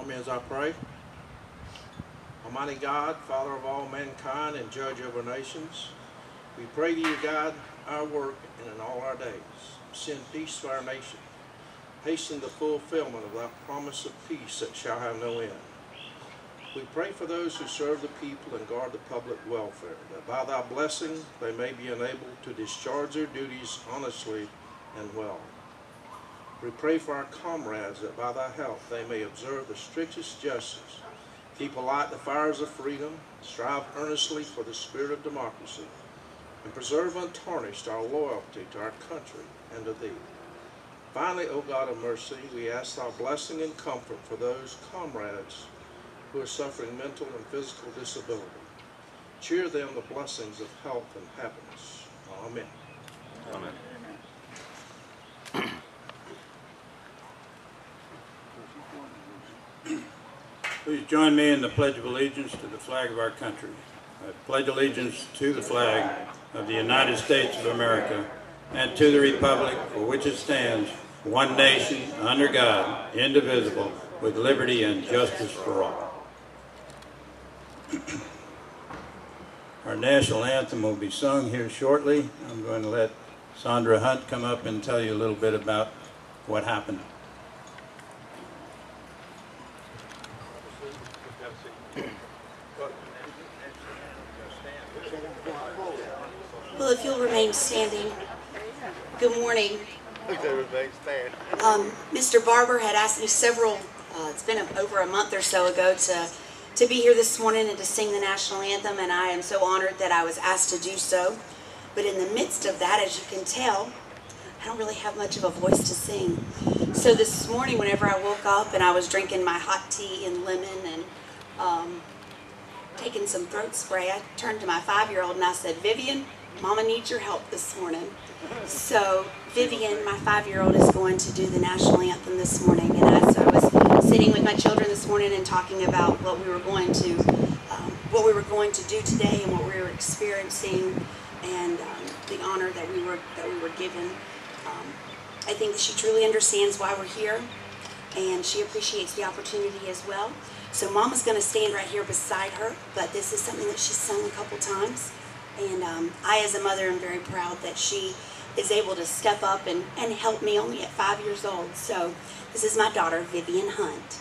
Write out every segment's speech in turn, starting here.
me as I pray. Almighty God, Father of all mankind and Judge of our nations, we pray to you, God, our work and in all our days. Send peace to our nation. Hasten the fulfillment of thy promise of peace that shall have no end. We pray for those who serve the people and guard the public welfare, that by thy blessing they may be enabled to discharge their duties honestly and well. We pray for our comrades that by thy help they may observe the strictest justice, keep alight the fires of freedom, strive earnestly for the spirit of democracy, and preserve untarnished our loyalty to our country and to thee. Finally, O God of mercy, we ask thy blessing and comfort for those comrades who are suffering mental and physical disability. Cheer them the blessings of health and happiness. Amen. Amen. Please join me in the Pledge of Allegiance to the flag of our country. I pledge allegiance to the flag of the United States of America and to the republic for which it stands, one nation, under God, indivisible, with liberty and justice for all. Our national anthem will be sung here shortly. I'm going to let Sondra Hunt come up and tell you a little bit about what happened. Well, if you'll remain standing, good morning. Mr. Barber had asked me it's been over a month or so ago to be here this morning and to sing the national anthem, and I am so honored that I was asked to do so. But in the midst of that, as you can tell, I don't really have much of a voice to sing. So this morning, whenever I woke up and I was drinking my hot tea and lemon and taking some throat spray, I turned to my 5-year-old and I said, "Vivian, Mama needs your help this morning." So Vivian, my 5-year-old, is going to do the national anthem this morning. And so I was sitting with my children this morning and talking about what we were going to do today and what we were experiencing, and the honor that we were given. I think that she truly understands why we're here, and she appreciates the opportunity as well. So Mama's going to stand right here beside her, but this is something that she's sung a couple times. And I, as a mother, am very proud that she is able to step up and help me only at 5 years old. So this is my daughter, Vivian Hunt.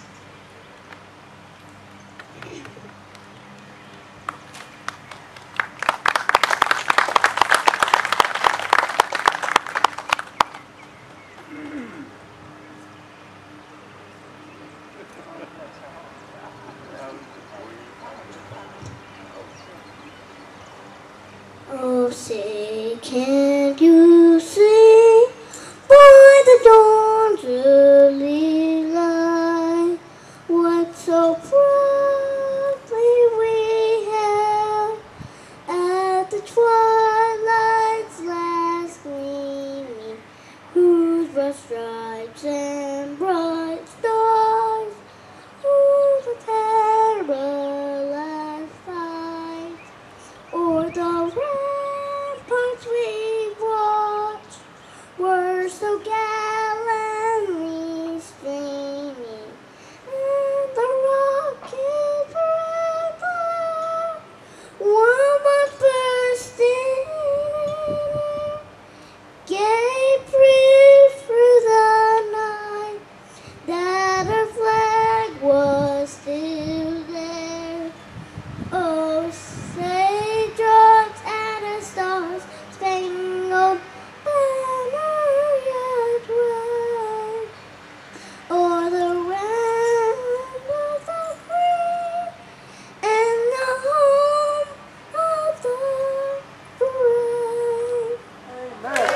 Oh, say, can you see by the dawn's early light what so proudly we hailed at the twilight's last gleaming, whose broad stripes and bright stars rule the perilous fight o'er the ramparts we watched were so gallantly streaming, and the rocket river one was bursting gave proof through the night that our flag was still there. Oh, say drugs and a stars spangled banner yet wave o'er the land of the free and the home of the brave.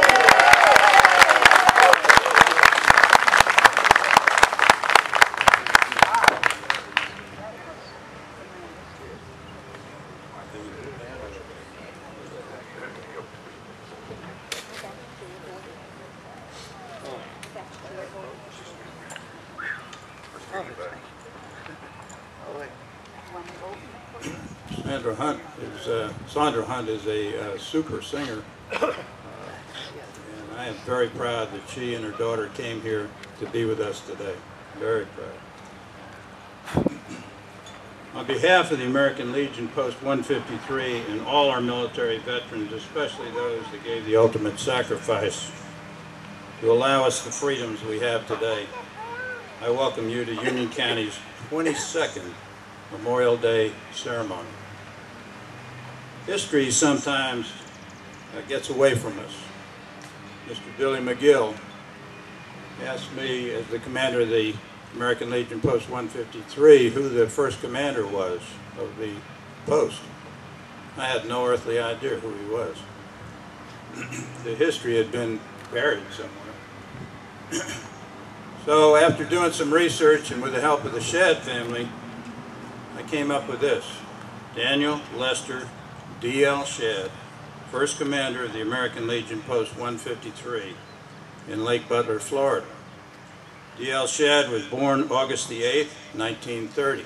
Sondra Hunt is a super singer, and I am very proud that she and her daughter came here to be with us today. Very proud. behalf of the American Legion Post 153 and all our military veterans, especially those that gave the ultimate sacrifice to allow us the freedoms we have today, I welcome you to Union County's 22nd Memorial Day ceremony. History sometimes gets away from us. Mr. Billy McGill asked me, as the commander of the American Legion Post 153, who the first commander was of the post. I had no earthly idea who he was. The history had been buried somewhere. So after doing some research and with the help of the Shad family, I came up with this. Daniel Lester D.L. Shad, first commander of the American Legion Post 153 in Lake Butler, Florida. D.L. Shad was born August the 8th, 1930,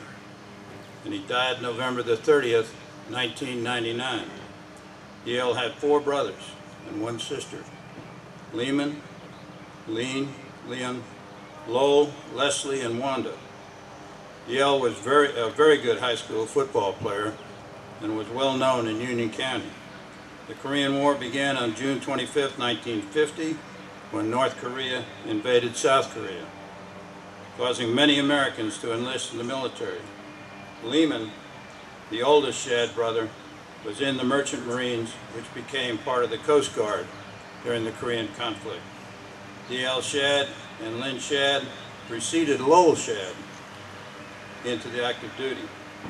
and he died November the 30th, 1999. D.L. had 4 brothers and 1 sister, Lehman, Liam, Lowell, Leslie, and Wanda. D.L. was a very good high school football player and was well known in Union County. The Korean War began on June 25, 1950, when North Korea invaded South Korea, causing many Americans to enlist in the military. Lehman, the oldest Shad brother, was in the Merchant Marines, which became part of the Coast Guard during the Korean conflict. D.L. Shad and Lynn Shad preceded Lowell Shad into the active duty.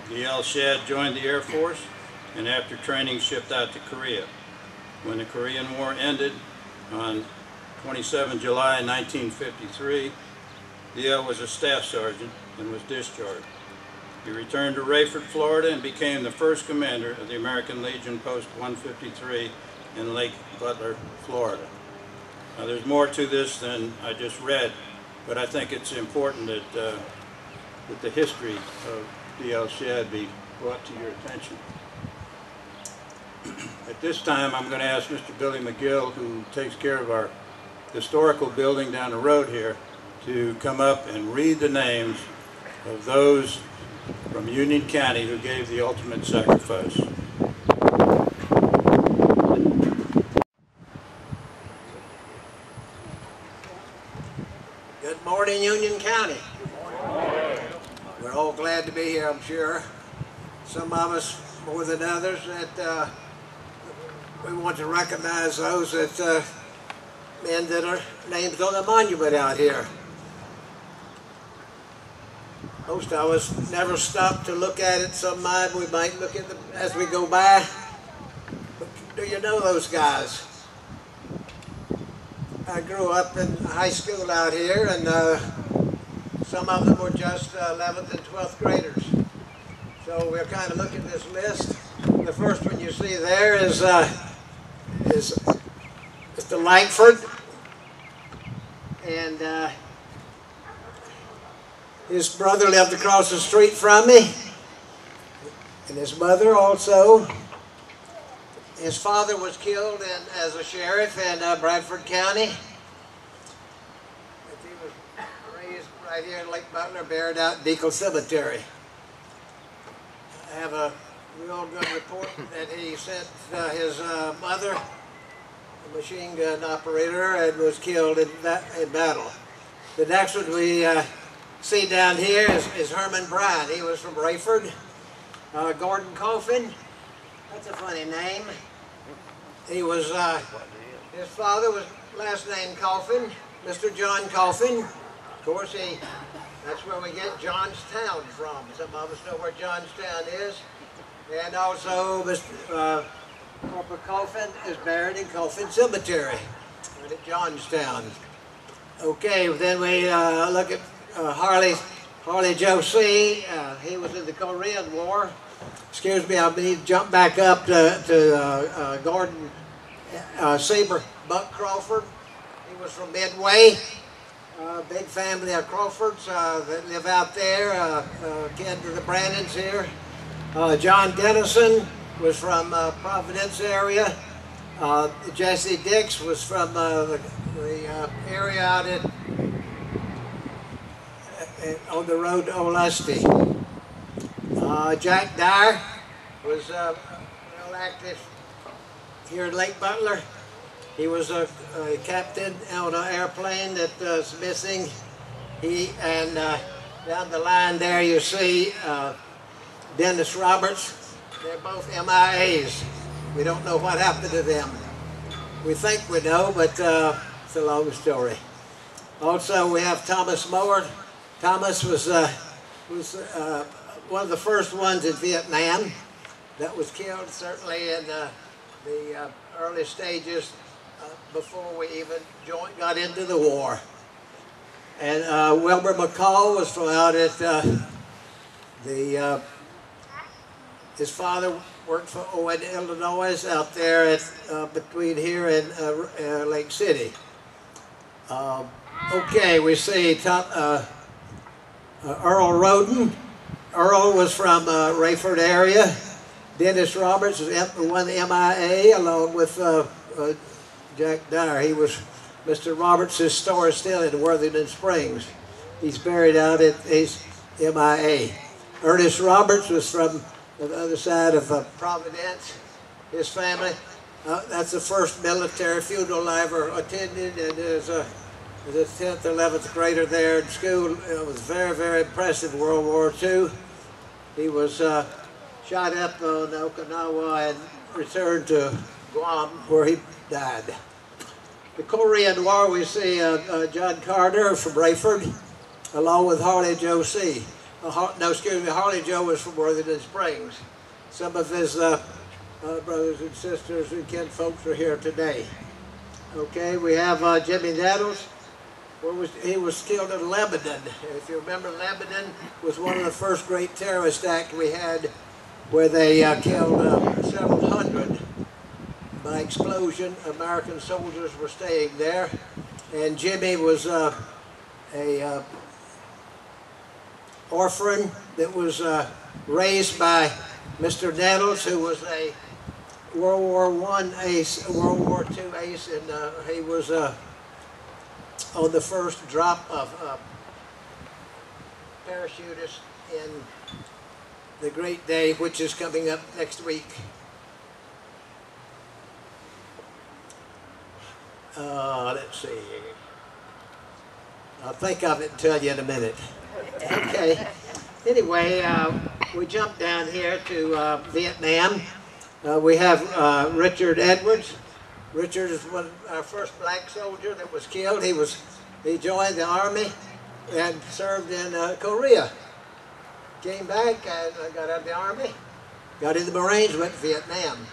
D.L. Shad joined the Air Force and after training shipped out to Korea. When the Korean War ended on 27 July 1953, D.L. was a staff sergeant and was discharged. He returned to Rayford, Florida and became the first commander of the American Legion Post 153 in Lake Butler, Florida. Now there's more to this than I just read, but I think it's important that, that the history of D.L. Shad be brought to your attention. At this time, I'm going to ask Mr. Billy McGill, who takes care of our historical building down the road here, to come up and read the names of those from Union County who gave the ultimate sacrifice. Good morning, Union County. We're all glad to be here, I'm sure. Some of us more than others that we want to recognize those that men that are named on the monument out here. Most of us never stop to look at it. Some we might look at them as we go by. But do you know those guys? I grew up in high school out here, and some of them were just 11th and 12th graders. So we're kind of looking at this list. The first one you see there is Mr. Langford, and his brother lived across the street from me, and his mother also. His father was killed as a sheriff in Bradford County. He was raised right here in Lake Butler, buried out in Deacle Cemetery. I have a real good report that he sent his mother, a machine gun operator, and was killed in battle. The next one we see down here is Herman Bryan. He was from Rayford. Gordon Coffin, that's a funny name. He was, his father was last name Coffin, Mr. John Coffin. Of course, that's where we get Johnstown from. Some of us know where Johnstown is. And also, Mr. Corporal Coffin is buried in Coffin Cemetery, right at Johnstown. Okay, then we look at Harley Josie. He was in the Korean War. Excuse me, I need to jump back up to Gordon Saber Buck Crawford. He was from Midway. Big family of Crawfords that live out there, kin to the Brandons here. John Dennison was from Providence area. Jesse Dix was from the area out on the road to Olustee. Jack Dyer was real active here in Lake Butler. He was a captain on an airplane that was missing. He and down the line there you see Dennis Roberts. They're both MIAs. We don't know what happened to them. We think we know, but it's a long story. Also, we have Thomas Moore. Thomas was one of the first ones in Vietnam that was killed, certainly in the early stages before we even got into the war. And Wilbur McCall was from out at his father worked for Owen, Illinois, out there at between here and Lake City. Okay, we see Earl Roden. Earl was from Rayford area. Dennis Roberts was one MIA along with Jack Dyer. He was Mr. Roberts' store is still in Worthington Springs. He's buried out at his MIA. Ernest Roberts was from the other side of Providence. His family. That's the first military funeral I ever attended, and there's a 10th, 11th grader there in school. It was very, very impressive. World War II. He was shot up on Okinawa and returned to Guam, where he died. The Korean War, we see John Carter from Rayford, along with Harley Joe C. Harley Joe was from Worthington Springs. Some of his brothers and sisters and kinfolks are here today. Okay, we have Jimmy Nettles. He was killed in Lebanon. If you remember, Lebanon was one of the first great terrorist acts we had, where they killed several hundred. By explosion, American soldiers were staying there, and Jimmy was a orphan that was raised by Mr. Nettles, who was a World War I ace, World War II ace, and he was on the first drop of parachutists in the great day, which is coming up next week. Let's see. I'll think of it and tell you in a minute. Okay. Anyway, we jump down here to Vietnam. We have Richard Edwards. Richard is our first black soldier that was killed. He joined the army and served in Korea. Came back and got out of the army. Got in the Marines, went to Vietnam.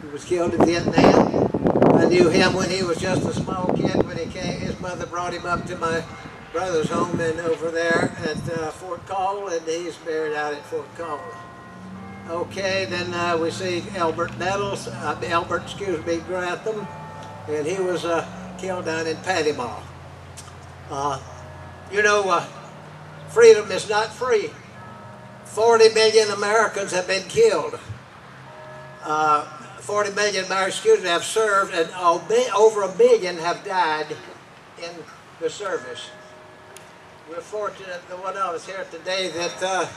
He was killed in Vietnam. I knew him when he was just a small kid. When he came, his mother brought him up to my brother's home and over there at Fort Cole, and he's buried out at Fort Cole. Okay, then we see Albert Nettles, Grantham, and he was killed down in Panama. You know, freedom is not free. 40 million Americans have been killed. 40 million Americans have served, and over 1 million have died in the service. We're fortunate that one of us here today that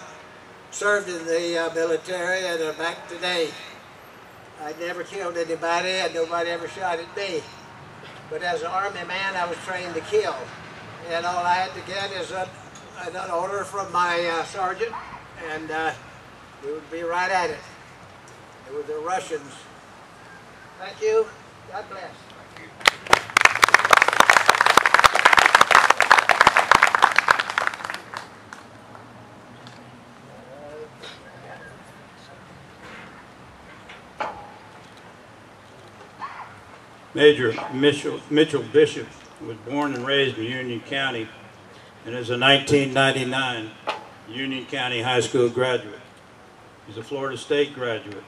served in the military and are back today. I never killed anybody, and nobody ever shot at me. But as an Army man, I was trained to kill. And all I had to get is an order from my sergeant, and we would be right at it. It was the Russians. Thank you. God bless. Thank you. Major Mitchell Bishop was born and raised in Union County and is a 1999 Union County High School graduate. He's a Florida State graduate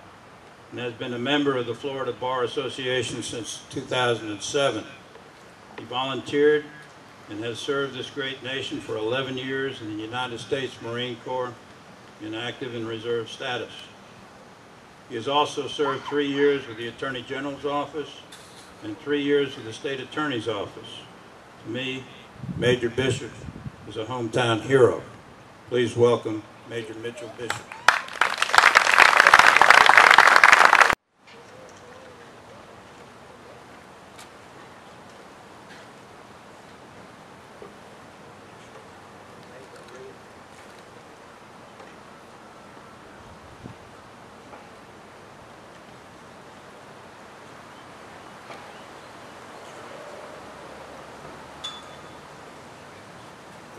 and has been a member of the Florida Bar Association since 2007. He volunteered and has served this great nation for 11 years in the United States Marine Corps in active and reserve status. He has also served 3 years with the Attorney General's office and 3 years with the State Attorney's office. To me, Major Bishop is a hometown hero. Please welcome Major Mitchell Bishop.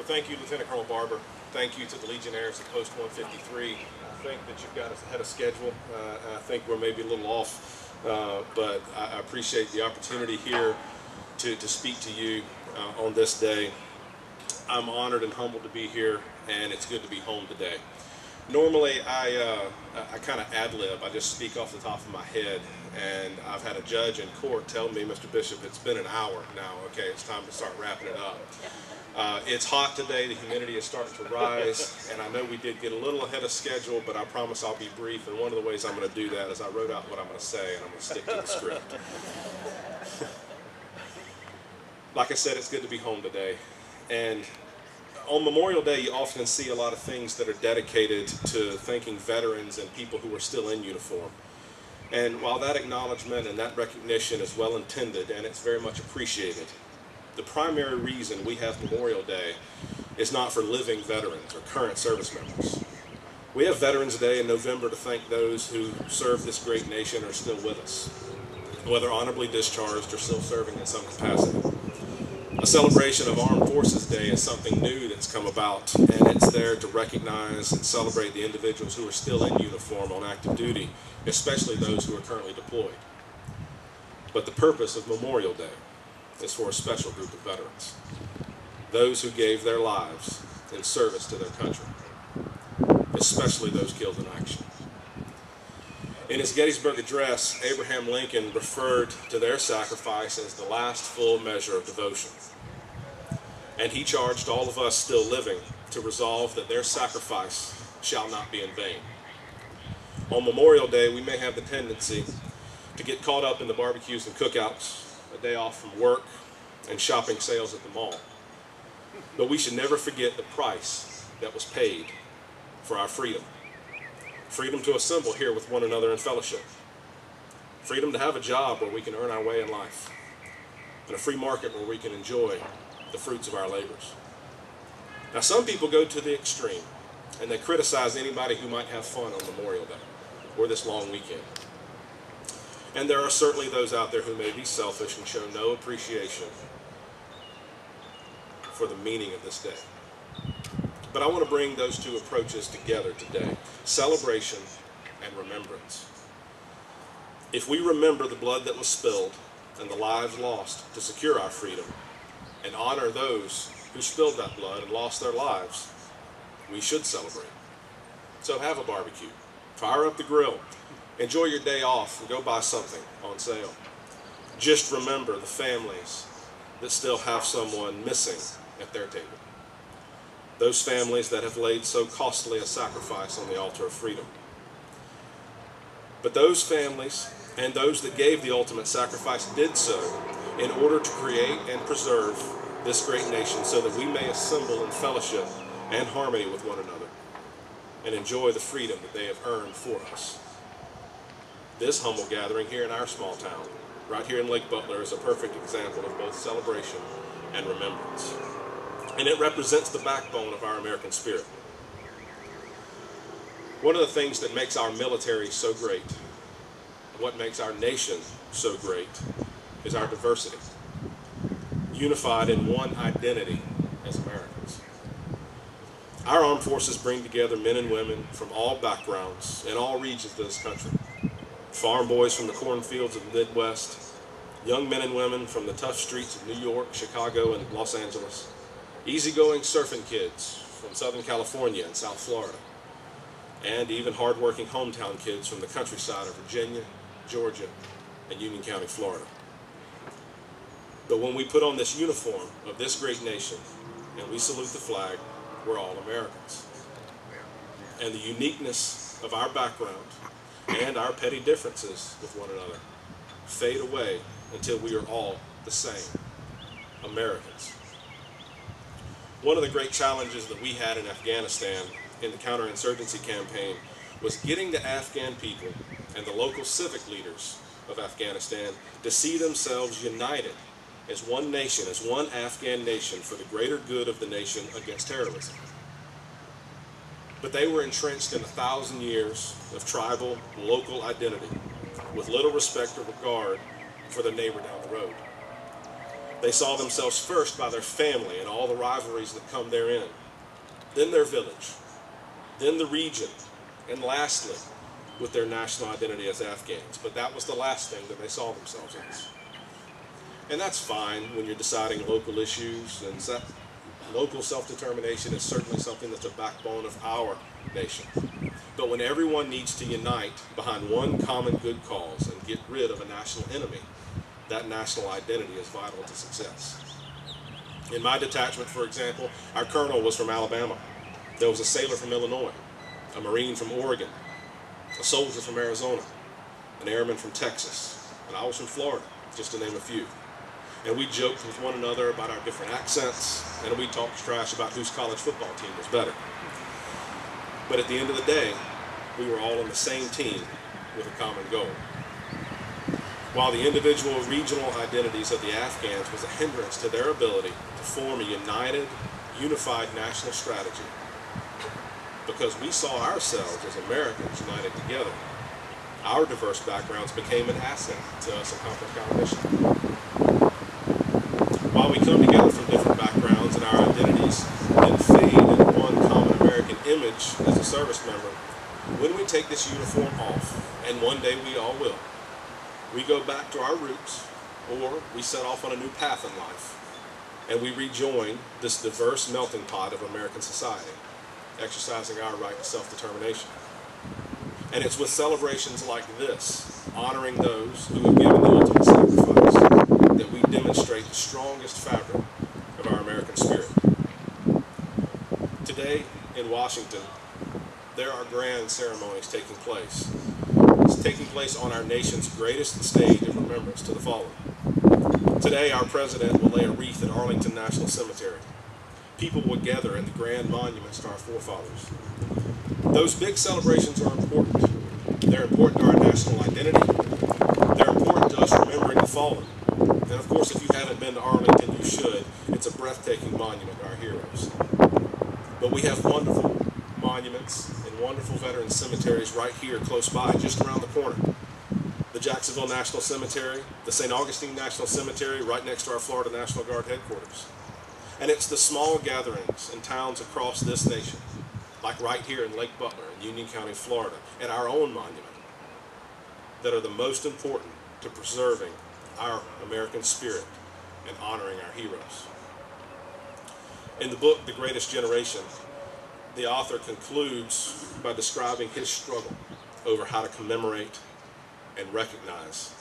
thank you, Lieutenant Colonel Barber. Thank you to the Legionnaires at Post 153. I think that you've got us ahead of schedule. I think we're maybe a little off, but I appreciate the opportunity here to speak to you on this day. I'm honored and humbled to be here, and it's good to be home today. Normally, I kind of ad-lib. I just speak off the top of my head, and I've had a judge in court tell me, Mr. Bishop, it's been an hour now. Okay, it's time to start wrapping it up. It's hot today. The humidity is starting to rise, and I know we did get a little ahead of schedule, but I promise I'll be brief, and one of the ways I'm going to do that is I wrote out what I'm going to say, and I'm going to stick to the script. Like I said, it's good to be home today, and on Memorial Day, you often see a lot of things that are dedicated to thanking veterans and people who are still in uniform. And while that acknowledgement and that recognition is well intended and it's very much appreciated, the primary reason we have Memorial Day is not for living veterans or current service members. We have Veterans Day in November to thank those who serve this great nation or are still with us, whether honorably discharged or still serving in some capacity. A celebration of Armed Forces Day is something new that's come about, and it's there to recognize and celebrate the individuals who are still in uniform on active duty, especially those who are currently deployed. But the purpose of Memorial Day is for a special group of veterans, those who gave their lives in service to their country, especially those killed in action. In his Gettysburg Address, Abraham Lincoln referred to their sacrifice as the last full measure of devotion. And he charged all of us still living to resolve that their sacrifice shall not be in vain. On Memorial Day, we may have the tendency to get caught up in the barbecues and cookouts, a day off from work, and shopping sales at the mall. But we should never forget the price that was paid for our freedom. Freedom to assemble here with one another in fellowship. Freedom to have a job where we can earn our way in life. And a free market where we can enjoy the fruits of our labors. Now, some people go to the extreme and they criticize anybody who might have fun on Memorial Day or this long weekend. And there are certainly those out there who may be selfish and show no appreciation for the meaning of this day. But I want to bring those two approaches together today, celebration and remembrance. If we remember the blood that was spilled and the lives lost to secure our freedom, and honor those who spilled that blood and lost their lives, we should celebrate. So have a barbecue, fire up the grill, enjoy your day off, and go buy something on sale. Just remember the families that still have someone missing at their table. Those families that have laid so costly a sacrifice on the altar of freedom. But those families and those that gave the ultimate sacrifice did so in order to create and preserve this great nation so that we may assemble in fellowship and harmony with one another and enjoy the freedom that they have earned for us. This humble gathering here in our small town, right here in Lake Butler, is a perfect example of both celebration and remembrance. And it represents the backbone of our American spirit. One of the things that makes our military so great, what makes our nation so great, is our diversity, unified in one identity as Americans. Our armed forces bring together men and women from all backgrounds and all regions of this country. Farm boys from the cornfields of the Midwest, young men and women from the tough streets of New York, Chicago, and Los Angeles, easygoing surfing kids from Southern California and South Florida, and even hardworking hometown kids from the countryside of Virginia, Georgia, and Union County, Florida. But when we put on this uniform of this great nation and we salute the flag, we're all Americans. And the uniqueness of our background and our petty differences with one another fade away until we are all the same, Americans. One of the great challenges that we had in Afghanistan in the counterinsurgency campaign was getting the Afghan people and the local civic leaders of Afghanistan to see themselves united as one nation, as one Afghan nation for the greater good of the nation against terrorism. But they were entrenched in 1,000 years of tribal, local identity with little respect or regard for the neighbor down the road. They saw themselves first by their family and all the rivalries that come therein, then their village, then the region, and lastly, with their national identity as Afghans. But that was the last thing that they saw themselves as. And that's fine when you're deciding local issues, and local self-determination is certainly something that's a backbone of our nation. But when everyone needs to unite behind one common good cause and get rid of a national enemy, that national identity is vital to success. In my detachment, for example, our colonel was from Alabama. There was a sailor from Illinois, a Marine from Oregon, a soldier from Arizona, an airman from Texas, and I was from Florida, just to name a few. And we joked with one another about our different accents, and we talked trash about whose college football team was better. But at the end of the day, we were all on the same team with a common goal. While the individual regional identities of the Afghans was a hindrance to their ability to form a united, unified national strategy, because we saw ourselves as Americans united together, our diverse backgrounds became an asset to us accomplishing our mission. While we come together from different backgrounds and our identities then fade into one common American image as a service member, when we take this uniform off, and one day we all will, we go back to our roots, or we set off on a new path in life, and we rejoin this diverse melting pot of American society, exercising our right to self-determination. And it's with celebrations like this, honoring those who have given the ultimate sacrifice, that we demonstrate the strongest fabric of our American spirit. Today in Washington, there are grand ceremonies taking place. It's taking place on our nation's greatest stage of remembrance to the fallen. Today, our president will lay a wreath at Arlington National Cemetery. People will gather in the grand monuments to our forefathers. Those big celebrations are important. They're important to our national identity. They're important to us remembering the fallen. And of course, if you haven't been to Arlington, you should. It's a breathtaking monument to our heroes. But we have wonderful monuments and wonderful veteran cemeteries right here close by, just around the corner. The Jacksonville National Cemetery, the St. Augustine National Cemetery, right next to our Florida National Guard headquarters. And it's the small gatherings in towns across this nation, like right here in Lake Butler in Union County, Florida, and our own monument, that are the most important to preserving our American spirit and honoring our heroes. In the book, The Greatest Generation, the author concludes by describing his struggle over how to commemorate and recognize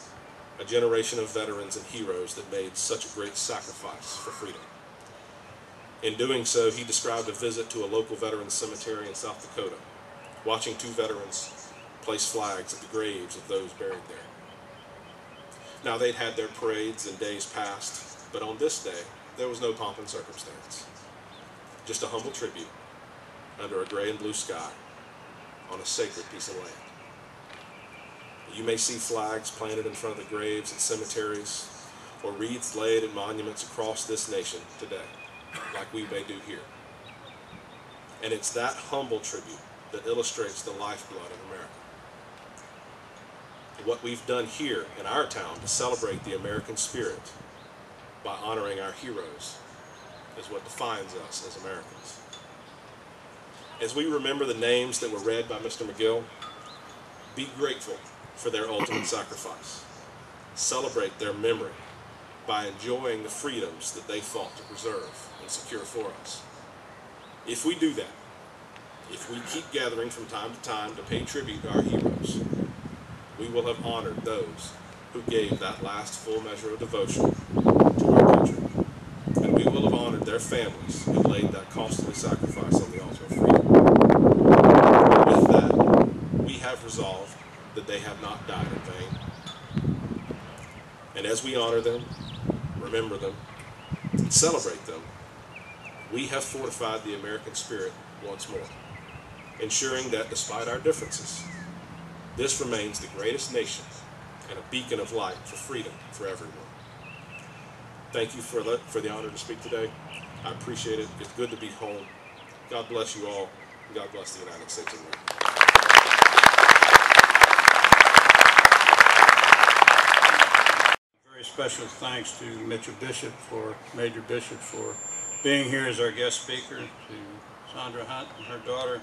a generation of veterans and heroes that made such a great sacrifice for freedom. In doing so, he described a visit to a local veterans cemetery in South Dakota, watching two veterans place flags at the graves of those buried there. Now, they'd had their parades in days past, but on this day, there was no pomp and circumstance. Just a humble tribute under a gray and blue sky on a sacred piece of land. You may see flags planted in front of the graves at cemeteries, or wreaths laid at monuments across this nation today, like we may do here. And it's that humble tribute that illustrates the lifeblood of America. What we've done here in our town to celebrate the American spirit by honoring our heroes is what defines us as Americans. As we remember the names that were read by Mr. McGill, be grateful for their ultimate sacrifice. Celebrate their memory by enjoying the freedoms that they fought to preserve and secure for us. If we do that, if we keep gathering from time to time to pay tribute to our heroes, we will have honored those who gave that last full measure of devotion to our country. And we will have honored their families who laid that costly sacrifice on the altar of freedom. And with that, we have resolved that they have not died in vain. And as we honor them, remember them, and celebrate them, we have fortified the American spirit once more, ensuring that despite our differences, this remains the greatest nation and a beacon of light for freedom for everyone. Thank you for the honor to speak today. I appreciate it. It's good to be home. God bless you all. And God bless the United States of America. Very special thanks to Major Bishop for being here as our guest speaker, to Sondra Hunt and her daughter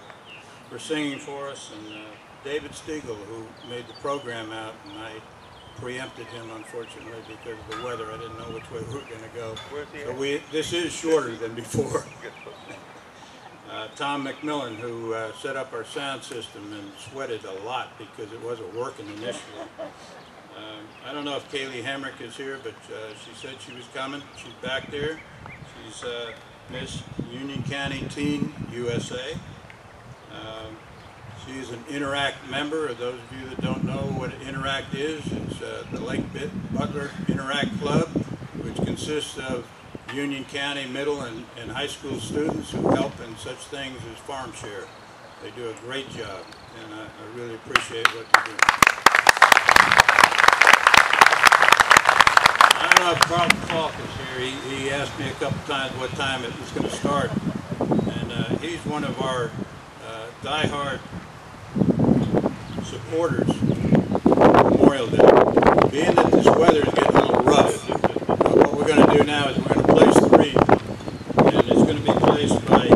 for singing for us, and David Stiegel, who made the program out, and I preempted him, unfortunately, because of the weather. I didn't know which way we were going to go. So this is shorter than before. Tom McMillan, who set up our sound system and sweated a lot because it wasn't working initially. I don't know if Kaylee Hamrick is here, but she said she was coming. She's back there. She's Miss Union County Teen USA. She's an Interact member. Those of you that don't know what Interact is, it's the Lake Butler Interact Club, which consists of Union County middle and high school students who help in such things as farm share. They do a great job, and I really appreciate what they're doing. I don't know if Carlton Falk is here. He asked me a couple times what time it was going to start, and he's one of our diehard supporters of Memorial Day. Being that this weather is getting a little rough, what we're going to do now is we're going to place the wreath, and it's going to be placed by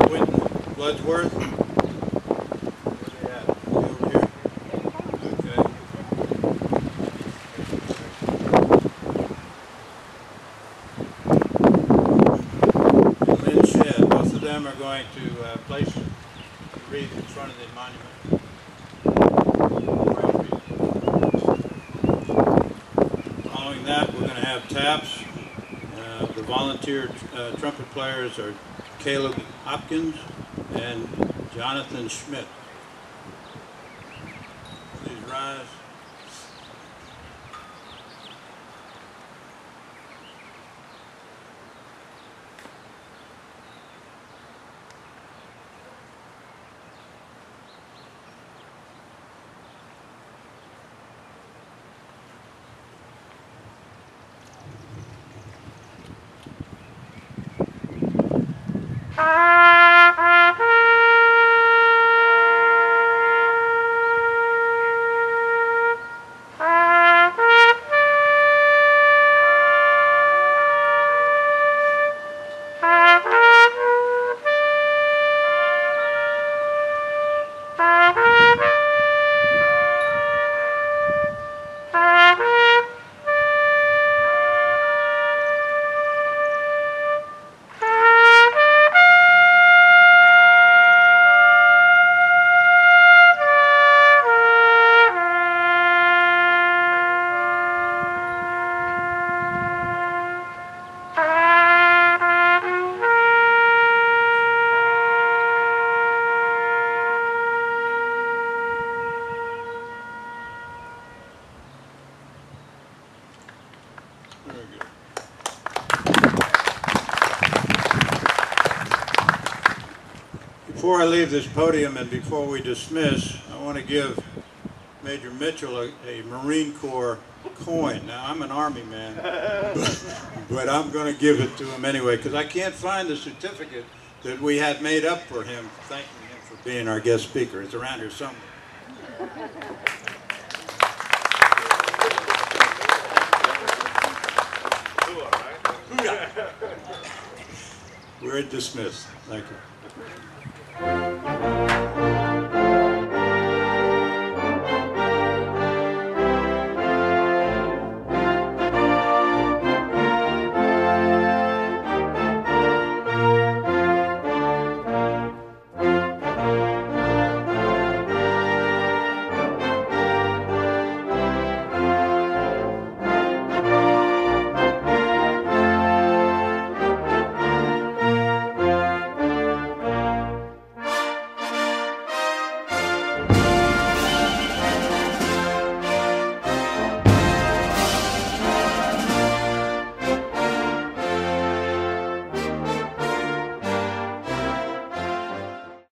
Quentin Bloodsworth. Where are they at? Over here? Okay. And Lynn Shedd. Both of them are going to place the wreath in front of the monument. Following that, we're going to have taps. The volunteer trumpet players are Caleb Hopkins and Jonathan Schmidt. Please rise. Very good. Before I leave this podium and before we dismiss, I want to give Major Mitchell a Marine Corps coin. Now, I'm an Army man, but I'm going to give it to him anyway because I can't find the certificate that we had made up for him, thanking him for being our guest speaker. It's around here somewhere. We're dismissed. Thank you.